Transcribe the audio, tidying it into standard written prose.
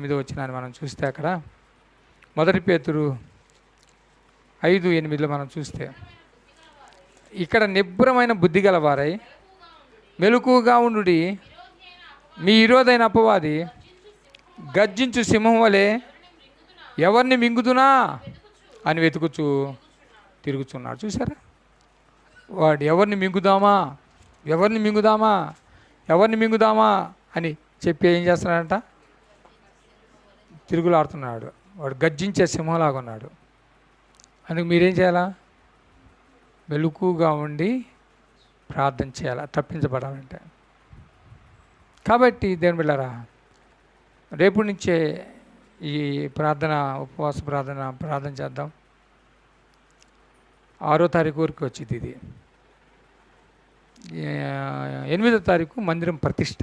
8 వచనాన్ని మనం చూస్తే అక్కడ 1 పేతురు 5:8 మనం చూస్తే ఇక్కడ నిబ్బరమైన బుద్ధి గలవారై మెలకువగా ఉండుడి, మీ విరోధైన అపవాది గర్జించు సింహం వలె ఎవరిని మింగుదునా అని వెతుకుచూ తిరుగుతున్నాడు. చూసారా, వాడు ఎవరిని మింగుదామా ఎవరిని మింగుదామా ఎవరిని మింగుదామా అని చెప్పి ఏం చేస్తున్నాడంట, తిరుగులాడుతున్నాడు. వాడు గర్జించే సింహంలాగా ఉన్నాడు. అందుకు మీరేం చేయాలా, మెలకువగా ఉండి ప్రార్థన చేయాలా తప్పించబడాలంటే. కాబట్టి దేవుని బిడ్డలారా, రేపు నుంచే ఈ ప్రార్థన, ఉపవాస ప్రార్థన చేద్దాం. 6వ తారీఖు వరకు వచ్చింది ఇది. 8వ తారీఖు మందిరం ప్రతిష్ట.